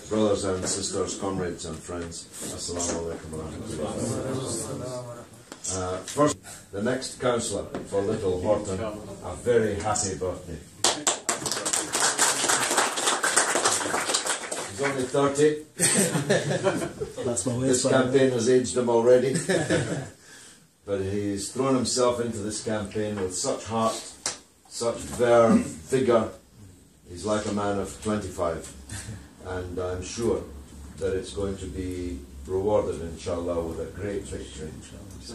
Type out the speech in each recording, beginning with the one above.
Brothers and sisters, comrades and friends, Assalamu alaikum wa rahmatullah. First, the next councillor for Little Horton, a very happy birthday. He's only 30. That's my This campaign has aged him already. But he's thrown himself into this campaign with such heart, such vigour. He's like a man of 25. And I'm sure that it's going to be rewarded, inshallah, with a great victory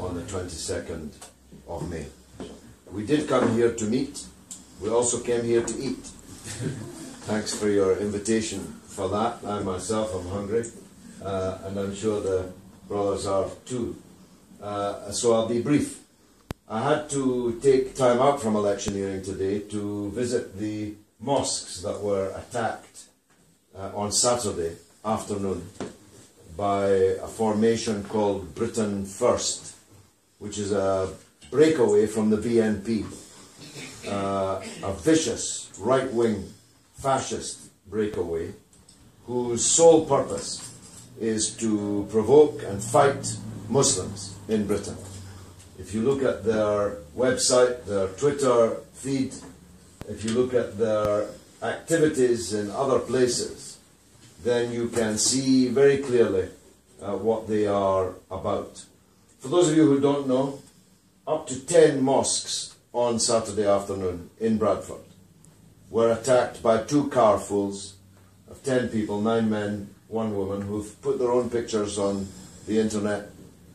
on the 22nd of May. We did come here to meet. We also came here to eat. Thanks for your invitation for that. I myself am hungry, and I'm sure the brothers are too. So I'll be brief. I had to take time out from electioneering today to visit the mosques that were attacked on Saturday afternoon by a formation called Britain First, which is a breakaway from the BNP, a vicious right-wing fascist breakaway whose sole purpose is to provoke and fight Muslims in Britain. If you look at their website, their Twitter feed, if you look at their activities in other places, then you can see very clearly what they are about. For those of you who don't know, up to 10 mosques on Saturday afternoon in Bradford were attacked by two carfuls of 10 people, 9 men, 1 woman, who've put their own pictures on the internet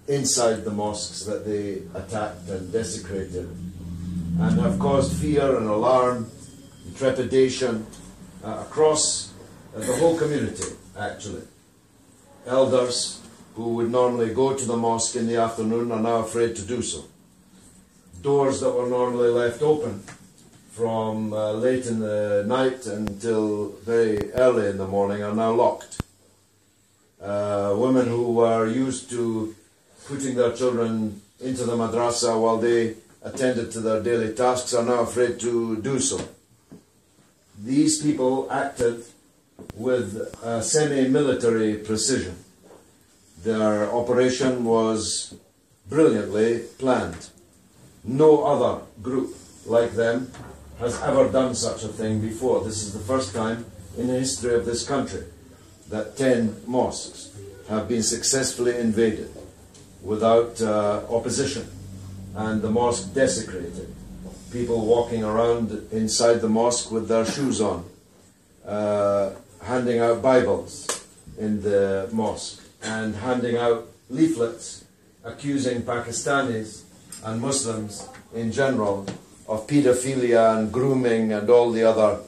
inside the mosques that they attacked and desecrated, and have caused fear and alarm and trepidation across the whole community, actually. Elders who would normally go to the mosque in the afternoon are now afraid to do so. Doors that were normally left open from late in the night until very early in the morning are now locked. Women who were used to putting their children into the madrasa while they attended to their daily tasks are now afraid to do so. These people acted with semi-military precision. Their operation was brilliantly planned. No other group like them has ever done such a thing before. This is the first time in the history of this country that 10 mosques have been successfully invaded without opposition, and the mosque desecrated. People walking around inside the mosque with their shoes on, handing out Bibles in the mosque, and handing out leaflets accusing Pakistanis and Muslims in general of paedophilia and grooming and all the other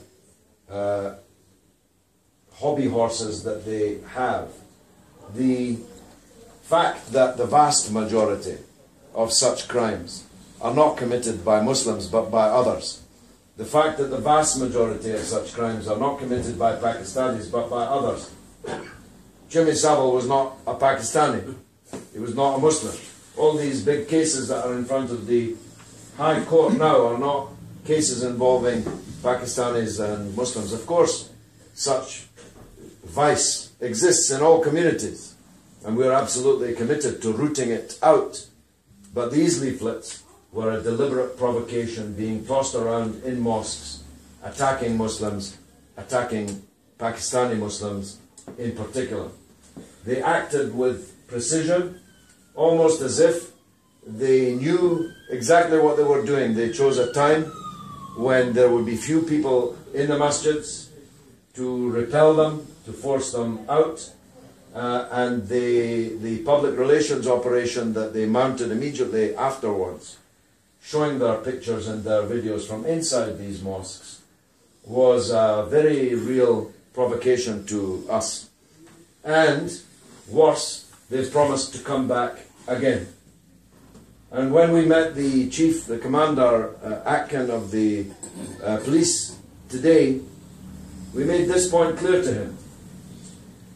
hobby horses that they have. The fact that the vast majority of such crimes are not committed by Muslims but by others, the fact that the vast majority of such crimes are not committed by Pakistanis but by others. Jimmy Savile was not a Pakistani, he was not a Muslim. All these big cases that are in front of the High Court now are not cases involving Pakistanis and Muslims. Of course, such vice exists in all communities, and we are absolutely committed to rooting it out. But these leaflets were a deliberate provocation being tossed around in mosques, attacking Muslims, attacking Pakistani Muslims in particular. They acted with precision, almost as if they knew exactly what they were doing. They chose a time when there would be few people in the masjids to repel them, to force them out, and the public relations operation that they mounted immediately afterwards, showing their pictures and their videos from inside these mosques, was a very real provocation to us. And worse, they've promised to come back again. And when we met the chief, the commander, Atkin of the police today, we made this point clear to him.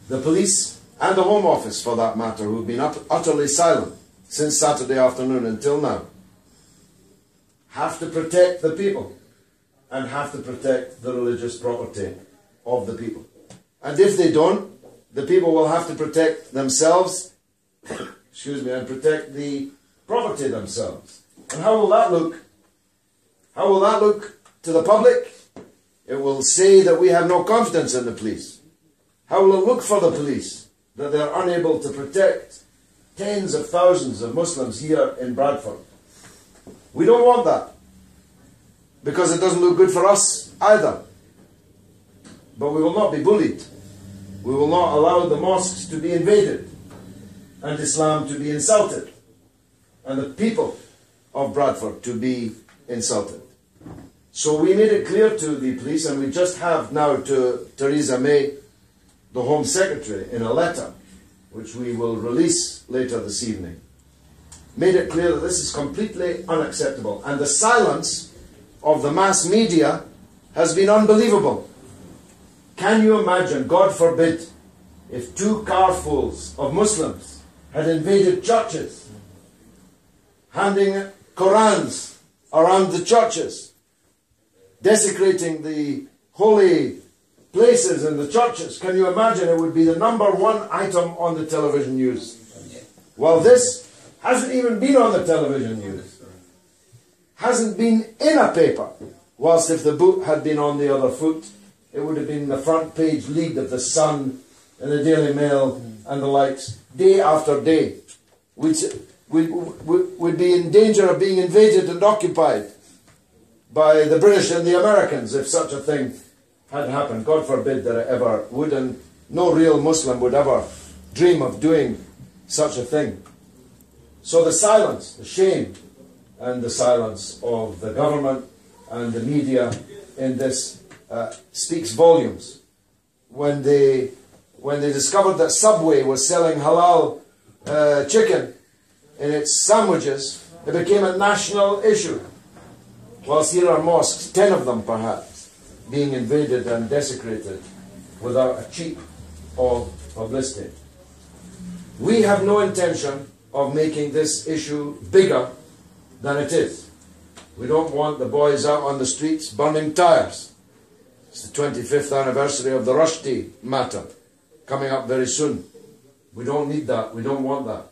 The police, and the Home Office for that matter, who've been utterly silent since Saturday afternoon until now, have to protect the people and have to protect the religious property of the people. And if they don't, the people will have to protect themselves, excuse me, and protect the property themselves. And how will that look? How will that look to the public? It will say that we have no confidence in the police. How will it look for the police that they're unable to protect tens of thousands of Muslims here in Bradford? We don't want that, because it doesn't look good for us either. But we will not be bullied. We will not allow the mosques to be invaded and Islam to be insulted and the people of Bradford to be insulted. So we made it clear to the police, and we just have now to Theresa May, the Home Secretary, in a letter which we will release later this evening, made it clear that this is completely unacceptable. And the silence of the mass media has been unbelievable. Can you imagine, God forbid, if 2 carfuls of Muslims had invaded churches, handing Qurans around the churches, desecrating the holy places in the churches? Can you imagine? It would be the #1 item on the television news. Well, this hasn't even been on the television news. Hasn't been in a paper. Whilst if the boot had been on the other foot, it would have been the front page lead of the Sun and the Daily Mail and the likes, day after day. We'd be in danger of being invaded and occupied by the British and the Americans if such a thing had happened. God forbid that it ever would, and no real Muslim would ever dream of doing such a thing. So the silence, the shame, and the silence of the government and the media in this speaks volumes. When they discovered that Subway was selling halal chicken in its sandwiches, it became a national issue. Whilst here are mosques, 10 of them perhaps, being invaded and desecrated without a cheep of publicity. We have no intention of making this issue bigger than it is. We don't want the boys out on the streets burning tyres. It's the 25th anniversary of the Rushdie matter, coming up very soon. We don't need that, we don't want that.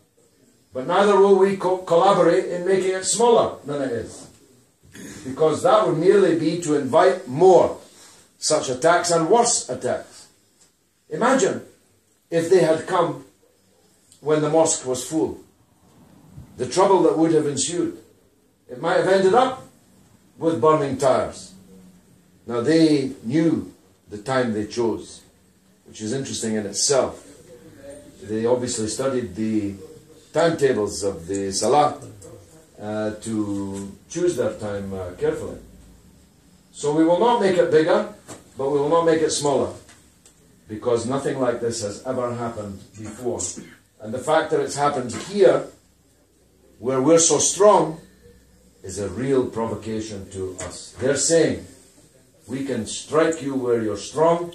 But neither will we collaborate in making it smaller than it is, because that would merely be to invite more such attacks and worse attacks. Imagine if they had come when the mosque was full. The trouble that would have ensued. It might have ended up with burning tyres. Now they knew the time they chose, which is interesting in itself. They obviously studied the timetables of the Salah to choose their time carefully. So we will not make it bigger, but we will not make it smaller, because nothing like this has ever happened before. And the fact that it's happened here, where we're so strong, is a real provocation to us. They're saying, we can strike you where you're strong,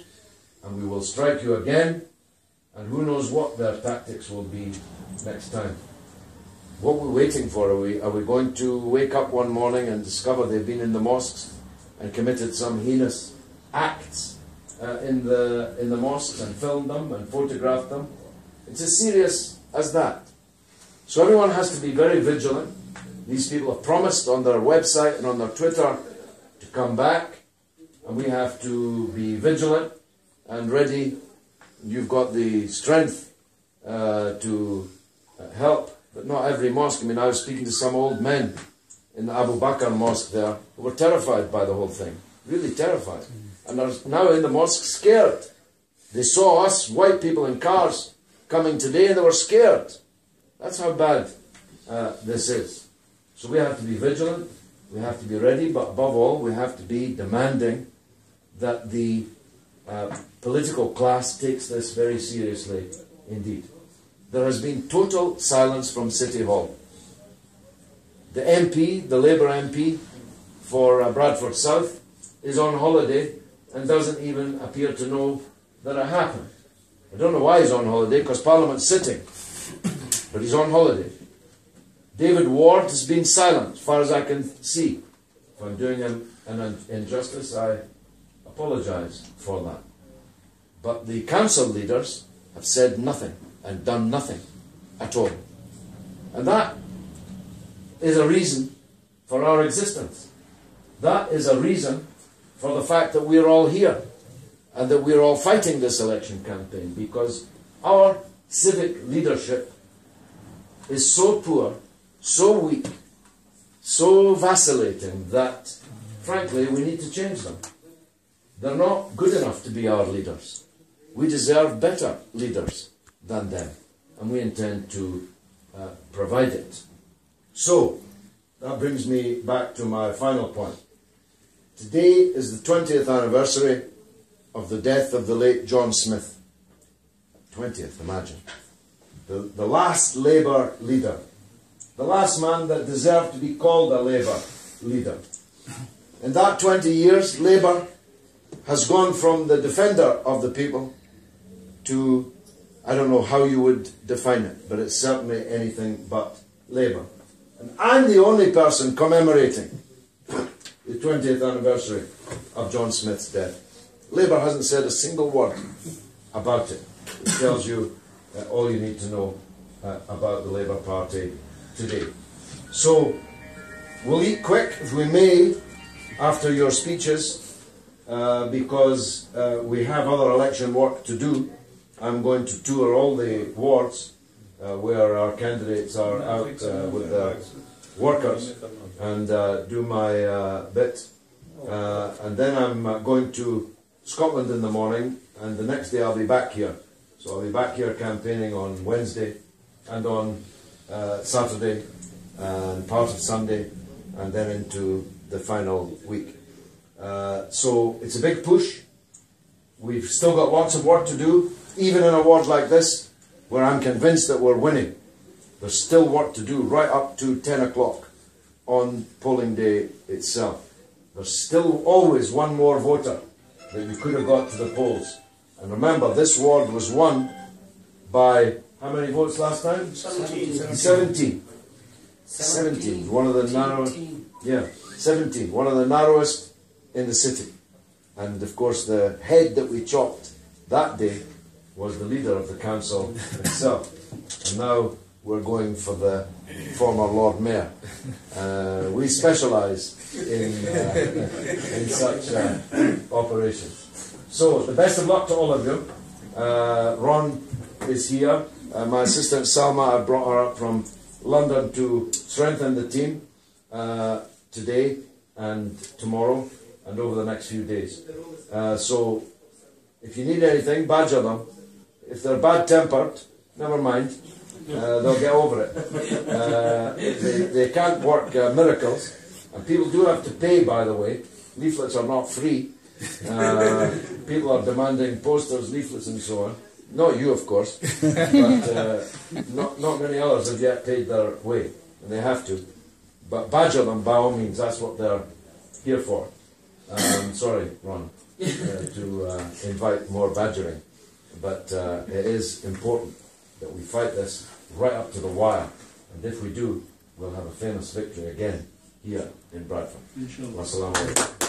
and we will strike you again, and who knows what their tactics will be next time. What we're waiting for, are we going to wake up one morning and discover they've been in the mosques and committed some heinous acts in the mosques and filmed them and photographed them? It's as serious as that. So everyone has to be very vigilant. These people have promised on their website and on their Twitter to come back, and we have to be vigilant and ready. You've got the strength to help, but not every mosque. I mean, I was speaking to some old men in the Abu Bakr mosque there who were terrified by the whole thing, really terrified, and are now in the mosque scared. They saw us, white people in cars, coming today, and they were scared. That's how bad this is. So we have to be vigilant, we have to be ready, but above all, we have to be demanding that the political class takes this very seriously indeed. There has been total silence from City Hall. The MP, the Labour MP for Bradford South, is on holiday and doesn't even appear to know that it happened. I don't know why he's on holiday, because Parliament's sitting, but he's on holiday. David Ward has been silent, as far as I can see. If I'm doing him an injustice, I apologise for that. But the council leaders have said nothing and done nothing at all. And that is a reason for our existence. That is a reason for the fact that we're all here and that we're all fighting this election campaign, because our civic leadership is so poor, so weak, so vacillating that, frankly, we need to change them. They're not good enough to be our leaders. We deserve better leaders than them, and we intend to provide it. So, that brings me back to my final point. Today is the 20th anniversary of the death of the late John Smith. 20th, imagine. The last Labour leader. The last man that deserved to be called a Labour leader. In that 20 years, Labour has gone from the defender of the people to, I don't know how you would define it, but it's certainly anything but Labour. And I'm the only person commemorating the 20th anniversary of John Smith's death. Labour hasn't said a single word about it. It tells you all you need to know about the Labour Party today. So, we'll eat quick, if we may, after your speeches, because we have other election work to do. I'm going to tour all the wards where our candidates are out with their workers and do my bit. And then I'm going to Scotland in the morning, and the next day I'll be back here. So I'll be back here campaigning on Wednesday and on Saturday and part of Sunday, and then into the final week. So it's a big push. We've still got lots of work to do, even in a ward like this, where I'm convinced that we're winning. There's still work to do right up to 10 o'clock on polling day itself. There's still always one more voter that you could have got to the polls. And remember, this ward was won by how many votes last time? 17. 17. One of the narrowest. Yeah, 17. One of the narrowest in the city. And of course, the head that we chopped that day was the leader of the council himself. And now we're going for the former Lord Mayor. We specialise in such operations. So, the best of luck to all of you. Ron is here. My assistant Salma, I brought her up from London to strengthen the team today and tomorrow and over the next few days. So, if you need anything, badger them. If they're bad-tempered, never mind. They'll get over it. They can't work miracles. And people do have to pay, by the way. Leaflets are not free. People are demanding posters, leaflets and so on. Not you, of course. But not many others have yet paid their way. And they have to. But badger them by all means. That's what they're here for. Sorry, Ron, to invite more badgering. But it is important that we fight this right up to the wire. And if we do, we'll have a famous victory again here in Bradford. Wassalamu alaikum.